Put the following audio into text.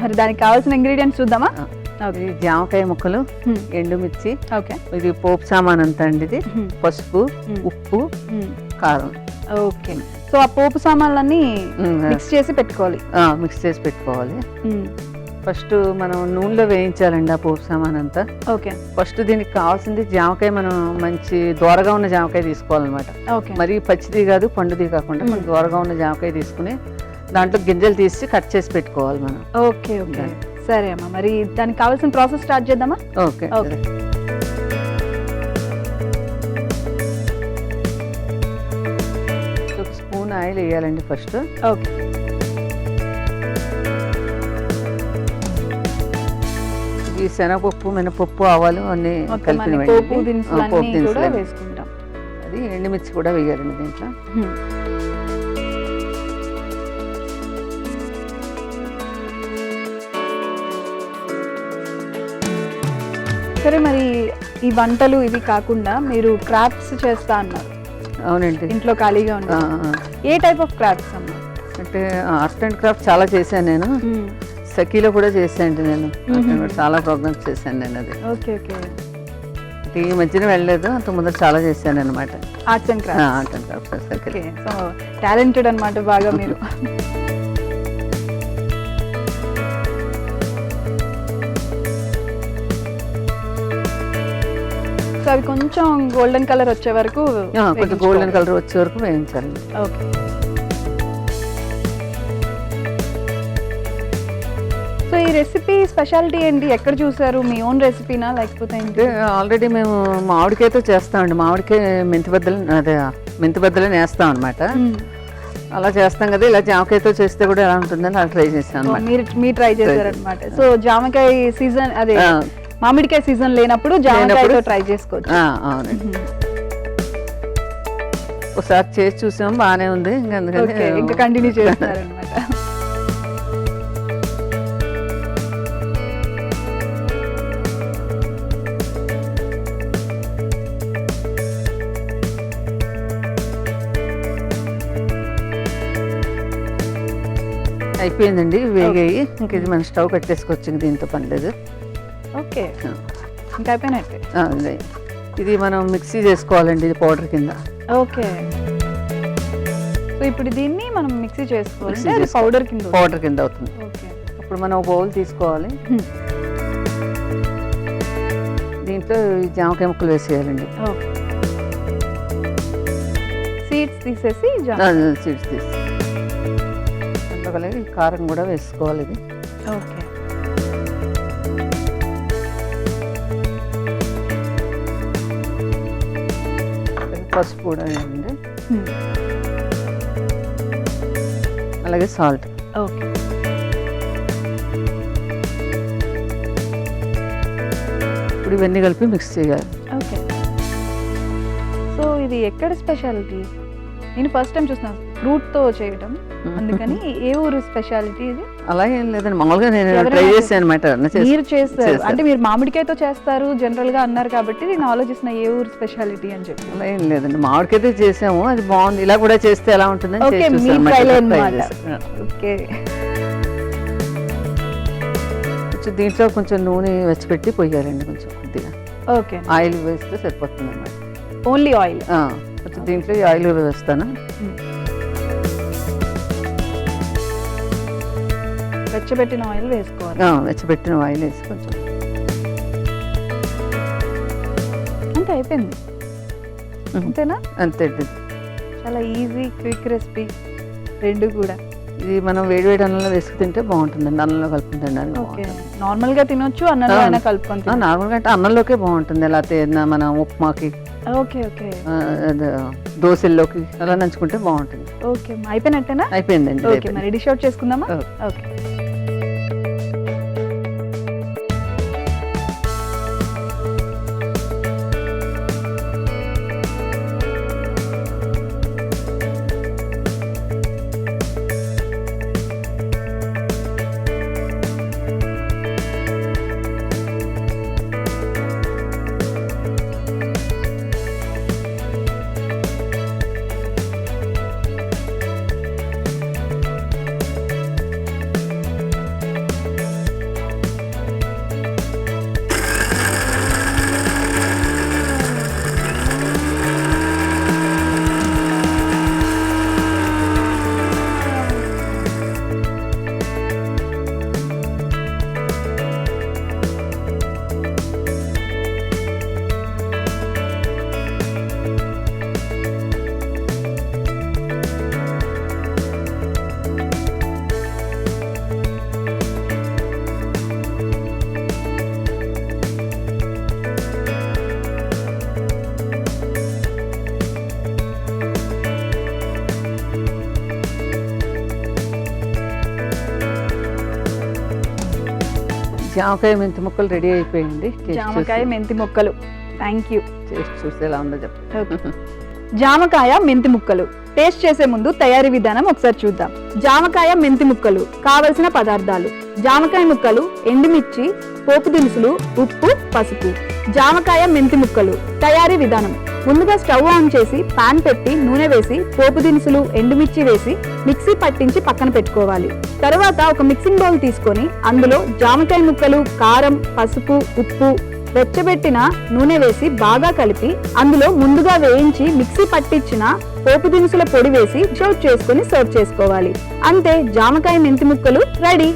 మరి దానికి కావాల్సిన ఇంగ్రీడియంట్స్ చూద్దామా? ఇది జామకాయ ముక్కలు, ఎండుమిర్చి, ఓకే, ఇది పోపు సామాన్ అంతా అండి, ఇది పసుపు, ఉప్పు, కారం. ఓకే, సో ఆ పోపు సామాన్లన్నీ మిక్స్ చేసి పెట్టుకోవాలి. మిక్స్ చేసి పెట్టుకోవాలి. ఫస్ట్ మనం నూనెలో వేయించాలండి ఆ పోపు సామాన్ అంతా. ఓకే, ఫస్ట్ దీనికి కావాల్సింది జామకాయ, మనం మంచి దోరగా ఉన్న జామకాయ తీసుకోవాలన్నమాట. ఓకే, మరి పచ్చిది కాదు పండుది కాకుండా మనం దోరగా ఉన్న జామకాయ తీసుకుని దాంట్లో గింజలు తీసి కట్ చేసి పెట్టుకోవాలి మనం. ఓకే ఓకే, సరే అమ్మా, మరి దానికి కావాల్సిన ప్రాసెస్ స్టార్ట్ చేద్దామా? ఓకే. ఓకే, ఒక స్పూన్ ఆయిల్ వేయాలండి ఫస్ట్. ఓకే, ఈ శనగపప్పు, మినపప్పు, ఆవాలు అన్ని కలిపి పోపు దినుసులు కూడా వేసుకుంటాం. అది ఎండుమిర్చి కూడా వేయాలండి దీంట్లో. సరే, మరి ఈ వంటలు ఇవి కాకుండా మీరు క్రాఫ్ట్స్ చేస్తా అన్నారు. అవునండి, ఇంట్లో ఖాళీగా ఉంటారు. ఏ టైప్ ఆఫ్ క్రాఫ్ట్స్ అమ్మా? అంటే ఆర్ట్ అండ్ క్రాఫ్ట్ చాలా చేశాను నేను. సఖీలో కూడా చేశాను నేను, చాలా ప్రోగ్రామ్స్ చేశాను నేను. అది ఓకే ఓకే, ఈ మధ్యన వెళ్ళలేదు, అంత ముందర చాలా చేశాను అనమాట. Arts and crafts. Art and crafts. Okay, so talented అనమాట బాగా మీరు. సో అవి కొంచెం గోల్డెన్ కలర్ వచ్చే వరకు, కొంచెం గోల్డెన్ కలర్ వచ్చే వరకు వేయించాలి. ఓకే, సో ఈ రెసిపీ స్పెషాలిటీ ఏంటి? ఎక్కడ చూసారు? మీ ఓన్ రెసిపీనా లేకపోతే ఏంటి? ఆల్రెడీ మేము మామిడికాయతో చేస్తామండి. మామిడికాయ మెంతిబద్దలని వేస్తాం అనమాట. అలా చేస్తాం కదా, ఇలా జామకాయతో చేస్తే కూడా ఎలా ఉంటుందని అలా ట్రై చేస్తాను అనమాట. మీరు ట్రై చేశారనమాట. సో జామకాయ సీజన్, అదే మామిడికాయ సీజన్ లేనప్పుడు జామకాయతో ట్రై చేసుకోవచ్చు. అవునండి, ఒకసారి చేసి చూసాము, బాగానే ఉంది, ఇంకా కంటిన్యూ చేస్తారనమాట. అయిపోయిందండి, వేగాయి. ఇంక ఇది మన స్టవ్ కట్టేసుకోవచ్చు, దీంతో పని లేదు. ఓకే, ఇంకా అయిపోయినట్టే. ఇది మనం మిక్సీ చేసుకోవాలండి, ఇది పౌడర్ కింద. ఓకే, సో ఇప్పుడు దీన్ని మనం మిక్సీ చేసుకోవాలి, పౌడర్ కింద అవుతుంది. ఓకే, అప్పుడు మనం ఒక బౌల్ తీసుకోవాలి, దీంట్లో ఈ జామకాయ ముక్కలు వేసేయాలండి. సీడ్స్ తీసేసి సీడ్స్ తీసి అందులో కలిగి కారం కూడా వేసుకోవాలి. ఇది ఓకే, పసుపు కూడా వేయండి, అలాగే సాల్ట్. ఓకే, ఇప్పుడు ఇవన్నీ కలిపి మిక్స్ చేయాలి. ఓకే, సో ఇది ఎక్కడ స్పెషాలిటీ? నేను ఫస్ట్ టైం చూస్తున్నాను ఫ్రూట్తో చేయడం, అందుకని ఏ ఊరు స్పెషాలిటీ ఇది? అలా ఏం లేదండి, మామూలుగా నేను ట్రై చేశాను అనమాట. మీరు చేస్తారు అంటే మీరు మామిడికాయతో చేస్తారు జనరల్ గా అన్నారు కాబట్టి నేను ఆలోచిస్తున్న ఏ ఊరు స్పెషాలిటీ అని చెప్పి. అలా ఏం లేదండి, మామిడికాయతో చేసాము, అది బాగుంది, ఇలా కూడా చేస్తే ఎలా ఉంటుందని. ఓకే, దీంట్లో కొంచెం నూనె వెచ్చిపెట్టి పోయాలండి, కొంచెం కొద్దిగా. ఓకే, ఆయిల్ వేస్తే సరిపోతుంది అన్నమాట. Only oil? కొంచెం దీంట్లో ఆయిల్ వేస్తాను. వెచ్చబెట్టిన ఆయిల్ వేసుకోవాలి. వెచ్చబెట్టిన ఆయిల్ వేసి కొంచెం అంతే, అయిపోయింది. అంతేనా? అంతే, చాలా ఈజీ క్విక్ రెసిపీ రెండు కూడా. ఇది మనం వేడి వేడి అన్నంలో వేసుకు తింటే బాగుంటుందండి, అన్నంలో కలుపుకుని తినడానికి. ఓకే, నార్మల్ గా తినొచ్చు, అన్నంలో అయినా కలుపుకొని. నార్మల్గా అంటే అన్నంలోకే బాగుంటుంది, లేకపోతే మన ఉప్మాకి, ఓకే ఓకే, దోశల్లోకి అలా నంచుకుంటే బాగుంటుంది. ఓకే, అయిపోయినట్టేనా? అయిపోయిందండి. ఓకే, మరి డిష్ అవుట్ చేసుకుందామా? ఓకే, జామకాయ మెంతి ముక్కలు రెడీ అయిపోయింది. జామకాయ మెంతి ముక్కలు. Thank you. టేస్ట్ చూసి ఎలా ఉందో చెప్పు. జామకాయ మెంతి ముక్కలు టేస్ట్ చేసే ముందు తయారీ విధానం ఒకసారి చూద్దాం. జామకాయ మెంతి ముక్కలు కావలసిన పదార్థాలు: జామకాయ ముక్కలు, ఎండుమిర్చి, పోపు దినుసులు, ఉప్పు, పసుపు. జామకాయ మెంతి ముక్కలు తయారీ విధానం: ముందుగా స్టవ్ ఆన్ చేసి పాన్ పెట్టి నూనె వేసి పోపు దినుసులు, ఎండుమిర్చి వేసి మిక్సీ పట్టించి పక్కన పెట్టుకోవాలి. తర్వాత ఒక మిక్సింగ్ బౌల్ తీసుకొని అందులో జామకాయ ముక్కలు, కారం, పసుపు, ఉప్పు, వెచ్చబెట్టిన నూనె వేసి బాగా కలిపి అందులో ముందుగా వేయించి మిక్సీ పట్టించిన పోపు దినుసుల పొడి వేసి సర్వ్ చేసుకొని సర్వ్ చేసుకోవాలి. అంతే, జామకాయ మెంతి ముక్కలు రెడీ.